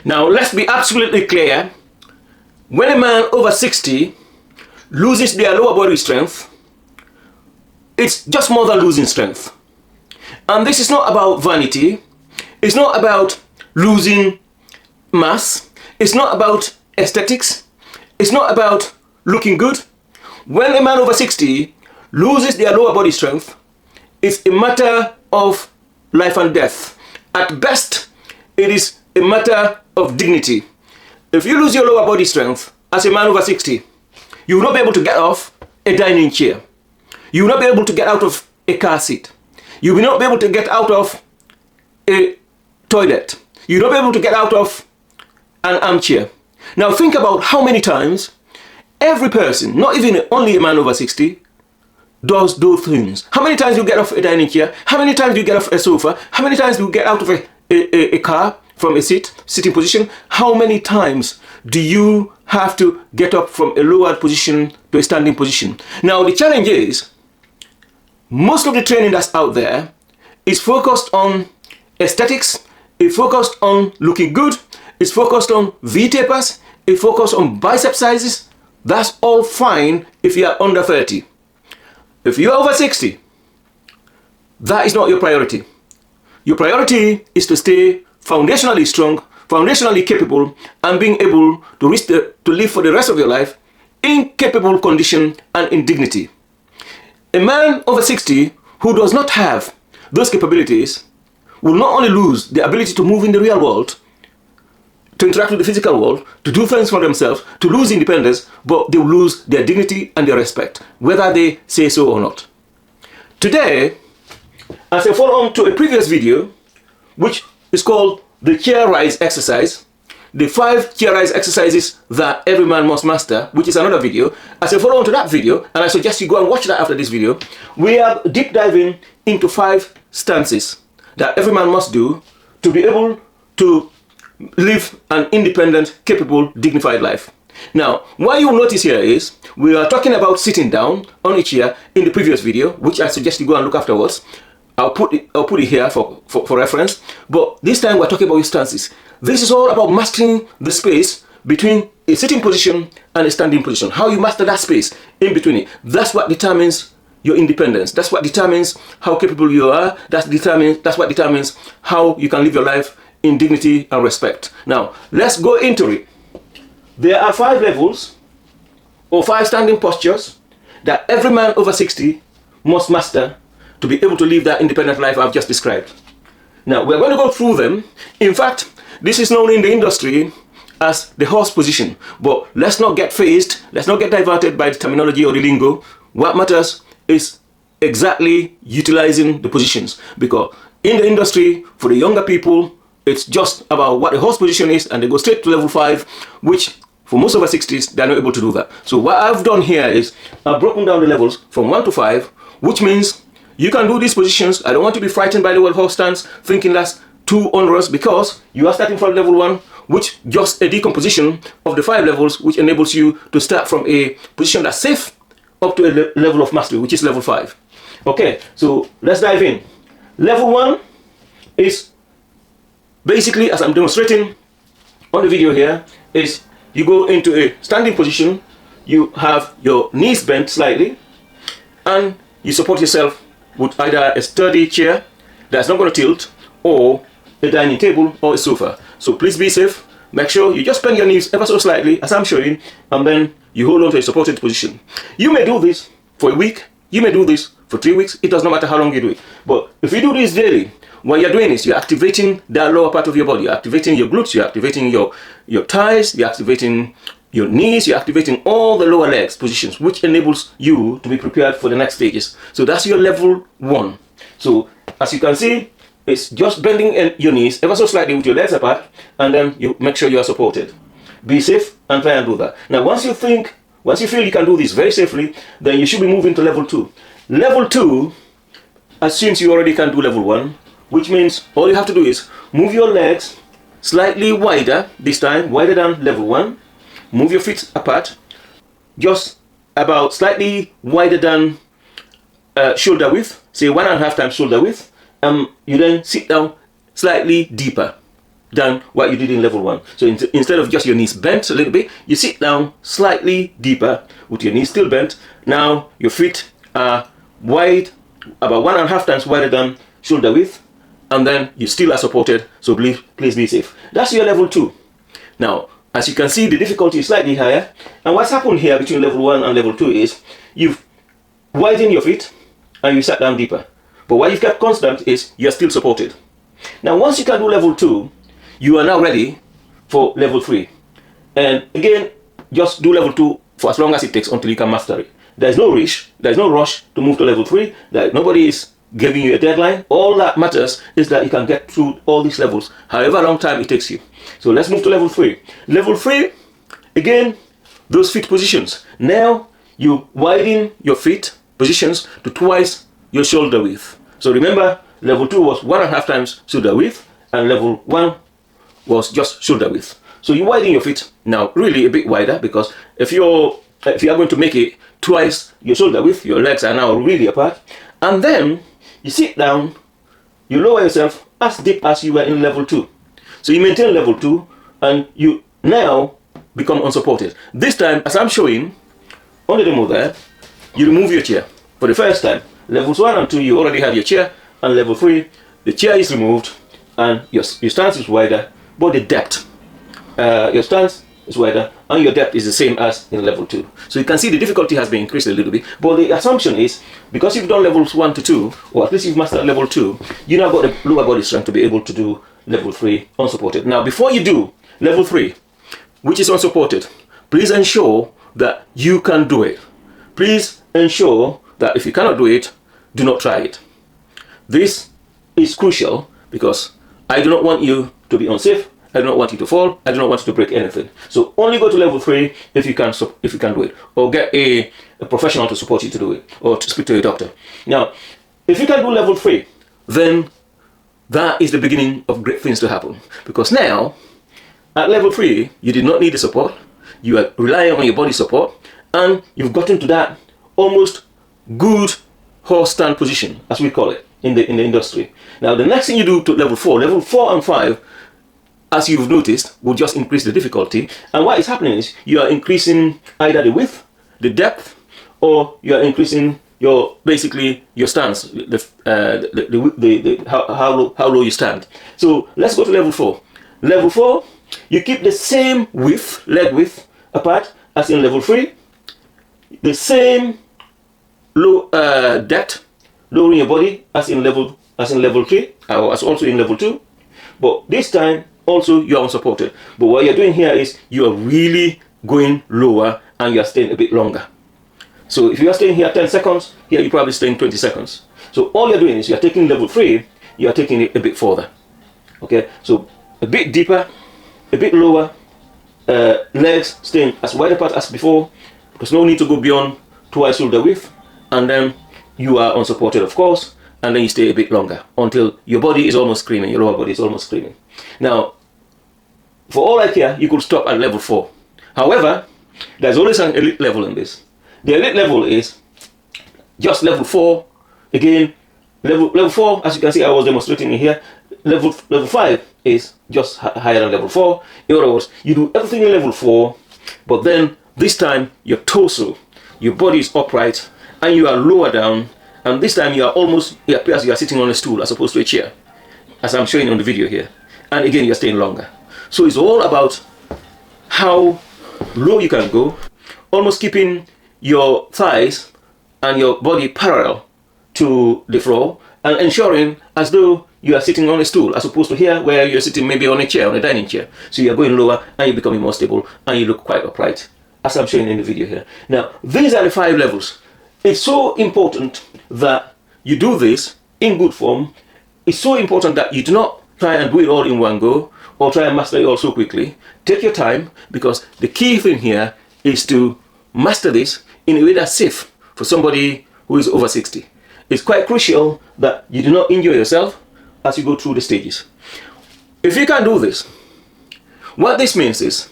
Now, let's be absolutely clear. When a man over 60 loses their lower body strength, it's just more than losing strength. And this is not about vanity. It's not about losing mass. It's not about aesthetics. It's not about looking good. When a man over 60 loses their lower body strength, it's a matter of life and death. At best, it is a matter of dignity. If you lose your lower body strength as a man over 60, you will not be able to get off a dining chair. You will not be able to get out of a car seat. You will not be able to get out of a toilet. You will not be able to get out of an armchair. Now think about how many times every person, not even only a man over 60, does those things. How many times you get off a dining chair? How many times you get off a sofa? How many times you get out of a car from a sitting position? How many times do you have to get up from a lower position to a standing position? Now the challenge is, most of the training that's out there is focused on aesthetics, it's focused on looking good, it's focused on V-tapers, it's focused on bicep sizes. That's all fine if you are under 30. If you are over 60, that is not your priority. Your priority is to stay foundationally strong, foundationally capable, and being able to live for the rest of your life in capable condition and in dignity. A man over 60 who does not have those capabilities will not only lose the ability to move in the real world, to interact with the physical world, to do things for themselves, to lose independence, but they will lose their dignity and their respect, whether they say so or not. Today, as a follow-on to a previous video, which is called the chair rise exercise, the 5 chair rise exercises that every man must master, which is another video. As a follow-on to that video, and I suggest you go and watch that after this video, we are deep diving into 5 stances that every man must do to be able to live an independent, capable, dignified life. Now, what you'll notice here is we are talking about sitting down on a chair in the previous video, which I suggest you go and look afterwards. I'll put it here for reference. But this time we're talking about your stances. This is all about mastering the space between a sitting position and a standing position. How you master that space in between it. That's what determines your independence. That's what determines how capable you are. That's what determines how you can live your life in dignity and respect. Now, let's go into it. There are 5 levels or 5 standing postures that every man over 60 must master to be able to live that independent life I've just described. Now, we're going to go through them. In fact, this is known in the industry as the horse position. But let's not get phased, let's not get diverted by the terminology or the lingo. What matters is exactly utilizing the positions. Because in the industry, for the younger people, it's just about what the horse position is, and they go straight to level 5, which for most over 60s, they're not able to do that. So what I've done here is I've broken down the levels from 1 to 5, which means you can do these positions. I don't want to be frightened by the word horse stance, thinking that's too onerous, because you are starting from level 1, which just a decomposition of the 5 levels, which enables you to start from a position that's safe up to a level of mastery, which is level 5. Okay, so let's dive in. Level 1 is basically, as I'm demonstrating on the video here, is you go into a standing position, you have your knees bent slightly, and you support yourself with either a sturdy chair that's not going to tilt, or a dining table or a sofa. So please be safe. Make sure you just bend your knees ever so slightly, as I'm showing, and then you hold on to a supported position. You may do this for a week, you may do this for 3 weeks, it does not matter how long you do it. But if you do this daily, what you're doing is you're activating that lower part of your body. You're activating your glutes, you're activating your thighs, you're activating your knees, you're activating all the lower legs positions, which enables you to be prepared for the next stages. So that's your level 1. So as you can see, it's just bending your knees ever so slightly with your legs apart, and then you make sure you are supported. Be safe and try and do that. Now once you feel you can do this very safely, then you should be moving to level 2. Level 2 assumes you already can do level 1, which means all you have to do is move your legs slightly wider, this time wider than level 1. Move your feet apart, just about slightly wider than shoulder width, say 1.5 times shoulder width. You then sit down slightly deeper. than what you did in level 1. So instead of just your knees bent a little bit, you sit down slightly deeper with your knees still bent. Now your feet are wide, about 1.5 times wider than shoulder width, and then you still are supported, so please be safe. That's your level 2. Now, as you can see, the difficulty is slightly higher, and what's happened here between level 1 and level 2 is you've widened your feet and you sat down deeper. But what you've kept constant is you're still supported. Now, once you can do level 2, you are now ready for level 3. And again, just do level 2 for as long as it takes until you can master it. There's no rush to move to level 3. Nobody is giving you a deadline. All that matters is that you can get through all these levels, however long time it takes you. So let's move to level 3. Level 3, again, those feet positions. Now you widen your feet positions to twice your shoulder width. So remember, level 2 was 1.5 times shoulder width, and level 1 was just shoulder width. So you widen your feet now really a bit wider, because if you are going to make it twice your shoulder width, your legs are now really apart. And then you sit down, you lower yourself as deep as you were in level 2. So you maintain level 2, and you now become unsupported. This time, as I'm showing on the demo there, you remove your chair. For the first time, levels 1 and 2, you already had your chair, and level 3, the chair is removed, and your stance is wider, but the depth, your stance is wider, and your depth is the same as in level 2. So you can see the difficulty has been increased a little bit, but the assumption is, because you've done levels 1 to 2, or at least you've mastered level 2, you now got the lower body strength to be able to do level 3 unsupported. Now, before you do level 3, which is unsupported, please ensure that you can do it. Please ensure that if you cannot do it, do not try it. This is crucial because I do not want you to be unsafe. I do not want you to fall. I do not want you to break anything. So only go to level 3 if you can do it, or get a professional to support you to do it, or to speak to a doctor. Now, if you can do level 3, then that is the beginning of great things to happen, because now at level 3 you did not need the support. You are relying on your body support, and you've gotten to that almost good horse stand position, as we call it in the industry. Now the next thing you do to level 4 and 5, as you've noticed, will just increase the difficulty. And what is happening is you are increasing either the width, the depth, or you are increasing basically your stance, how low you stand. So let's go to level 4. Level 4, you keep the same width, leg width apart as in level 3, the same low depth, lowering your body as in level 3, or as also in level 2, but this time also you are unsupported. But what you're doing here is you are really going lower, and you are staying a bit longer. So if you are staying here 10 seconds, here you're probably staying 20 seconds. So all you're doing is you're taking level 3, you are taking it a bit further. Okay, so a bit deeper, a bit lower, legs staying as wide apart as before. There's no need to go beyond twice shoulder width, and then you are unsupported, of course, and then you stay a bit longer until your body is almost screaming, your lower body is almost screaming. Now, for all I care, you could stop at level 4. However, there's always an elite level in this. The elite level is just level 4. Again, level 4, as you can see, I was demonstrating here. Level 5 is just higher than level 4. In other words, you do everything in level 4, but then this time your torso, your body is upright, and you are lower down, and this time you are almost, it appears you are sitting on a stool as opposed to a chair, as I'm showing on the video here. And again, you're staying longer. So it's all about how low you can go, almost keeping your thighs and your body parallel to the floor, and ensuring as though you are sitting on a stool, as opposed to here where you're sitting maybe on a chair, on a dining chair. So you're going lower, and you're becoming more stable, and you look quite upright, as I'm showing in the video here. Now, these are the 5 levels. It's so important that you do this in good form. It's so important that you do not try and do it all in one go, or try and master it all so quickly. Take your time, because the key thing here is to master this in a way that's safe for somebody who is over 60. It's quite crucial that you do not injure yourself as you go through the stages. If you can do this, what this means is,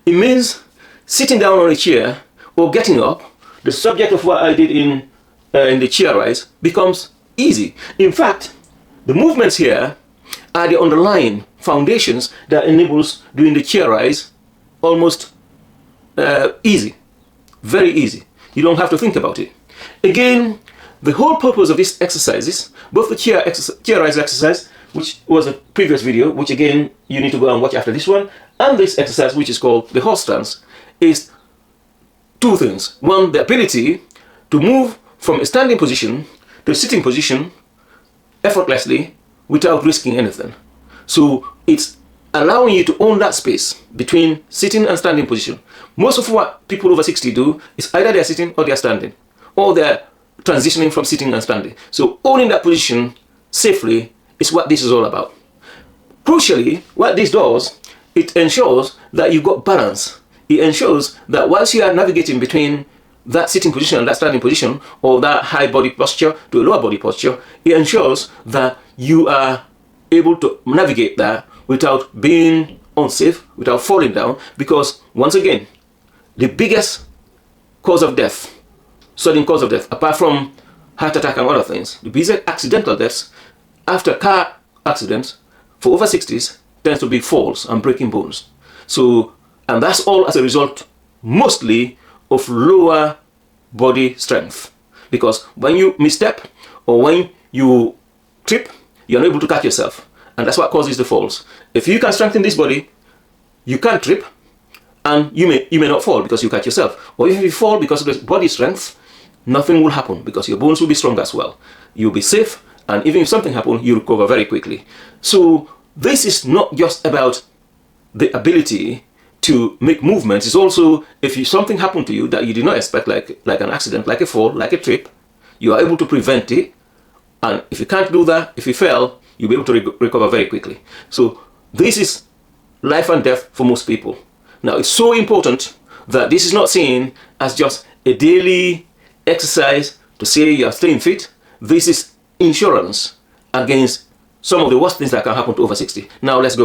it means sitting down on a chair or getting up, the subject of what I did in the chair rise becomes easy. In fact, the movements here are the underlying foundations that enables doing the chair rise almost easy, very easy. You don't have to think about it. Again, the whole purpose of these exercises, both the chair rise exercise, which was a previous video, which again you need to go and watch after this one, and this exercise, which is called the horse stance, is two things. One, the ability to move from a standing position to a sitting position effortlessly without risking anything. So it's allowing you to own that space between sitting and standing position. Most of what people over 60 do is either they're sitting or they're standing, or they're transitioning from sitting and standing. So owning that position safely is what this is all about. Crucially, what this does, it ensures that you've got balance. It ensures that whilst you are navigating between that sitting position and that standing position, or that high body posture to a lower body posture, it ensures that you are able to navigate that without being unsafe, without falling down, because once again, the biggest cause of death, sudden cause of death, apart from heart attack and other things, the biggest accidental deaths after car accidents for over 60s tends to be falls and breaking bones. So, and that's all as a result mostly of lower body strength, because when you misstep or when you trip, you're unable to catch yourself, and that's what causes the falls. If you can strengthen this body, you can't trip, and you may not fall because you catch yourself. Or if you fall because of the body strength, nothing will happen because your bones will be strong as well. You'll be safe, and even if something happens, you recover very quickly. So this is not just about the ability to make movements. It's also, if something happened to you that you did not expect, like an accident, like a fall, like a trip, you are able to prevent it. And if you can't do that, if you fail, you'll be able to recover very quickly. So this is life and death for most people. Now, it's so important that this is not seen as just a daily exercise to say you're staying fit. This is insurance against some of the worst things that can happen to over 60. Now let's go.